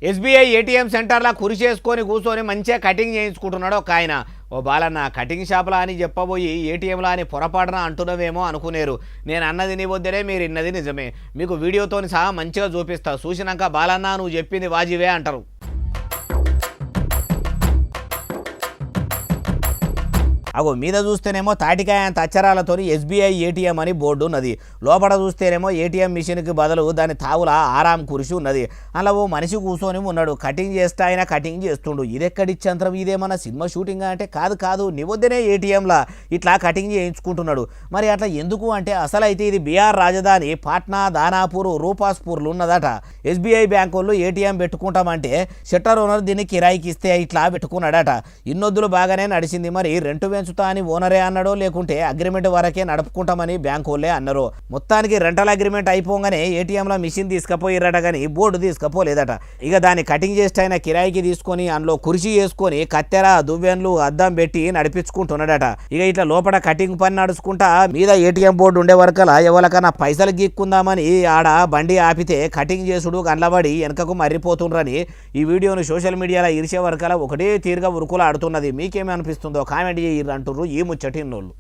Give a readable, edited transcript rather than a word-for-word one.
SBI ATM సెంటర్లో కురి చేసుకొని కూర్చొని మంచిగా కటింగ్ చేయించుకుంటున్నాడు ఒక ఆయన. ఓ బాలన్న కటింగ్ షాప్లా అని చెప్పబోయి ఏటీఎంలా అని పొరపాటున అంటున్నవేమో అనుకునేరు. నేను అన్నది నీ వద్దనే, మీరు ఇన్నది నిజమే. మీకు వీడియోతో సహా మంచిగా చూపిస్తా. చూసినాక బాలన్న నువ్వు చెప్పింది వాజివే అంటారు. అగో మీద చూస్తేనేమో తాటికాయ అంత అక్షరాలతో ఎస్బీఐ ఏటీఎం అని బోర్డు ఉన్నది. లోపల చూస్తేనేమో ఏటీఎం మిషన్కి బదులు దాని తావుల ఆరాం కురిసి ఉన్నది. అలా ఓ మనిషి కూర్చొని ఉన్నాడు. కటింగ్ చేస్తే ఆయన కటింగ్ చేస్తుండు. ఇదెక్కడిచ్చంతరం, ఇదేమన్నా సినిమా షూటింగ్ అంటే కాదు నివద్దనే ఏటీఎంలా ఇట్లా కటింగ్ చేయించుకుంటున్నాడు. మరి అట్లా ఎందుకు అంటే అసలు అయితే ఇది బీహార్ రాజధాని పాట్నా, దానాపూర్, రూపాస్పూర్లు ఉన్నదట. ఎస్బీఐ బ్యాంకు వాళ్ళు ఏటీఎం పెట్టుకుంటామంటే షట్టర్ ఓనర్ దీన్ని కిరాయికి ఇస్తే ఇట్లా పెట్టుకున్నాడట. ఇన్నొద్దులు బాగానే నడిచింది. మరి రెంట్ పెంచుతా అని ఓనరే అన్నాడో లేకుంటే అగ్రిమెంట్ వరకే నడుపుకుంటామని బ్యాంకు వాళ్ళే అన్నారు. మొత్తానికి రెంటల్ అగ్రిమెంట్ అయిపోగానే ఏటీఎంలో మిషన్ తీసుకుపోయిరట కానీ బోర్డు తీసుకుపోలేదట. ఇక దాన్ని కటింగ్ చేస్తే ఆయన కిరాయికి తీసుకొని అందులో కుర్చీ వేసుకొని కత్తెర, దువ్వెన్లు, అద్దం పెట్టి నడిపించుకుంటున్నాడట. ఇక ఇట్లా లోపల కటింగ్ పని నడుచుకుంటా మీద ఏటీఎం బోర్డు ఉండే వరకలా ఎవరికన్నా పైసలు గీక్కుందామని ఆడ బండి ఆపితే కటింగ్ చేసుడు గండ్లబడి వెనకకు మర్రిపోతుండ్రని ఈ వీడియోను సోషల్ మీడియాలో ఇరిచే వరకలా ఒకటే తీరుగా ఉరుకులు ఆడుతున్నది. మీకేమనిపిస్తుందో కామెంట్ చేయరు అంటుర్రు ఈ ముచ్చటిన్నోళ్ళు.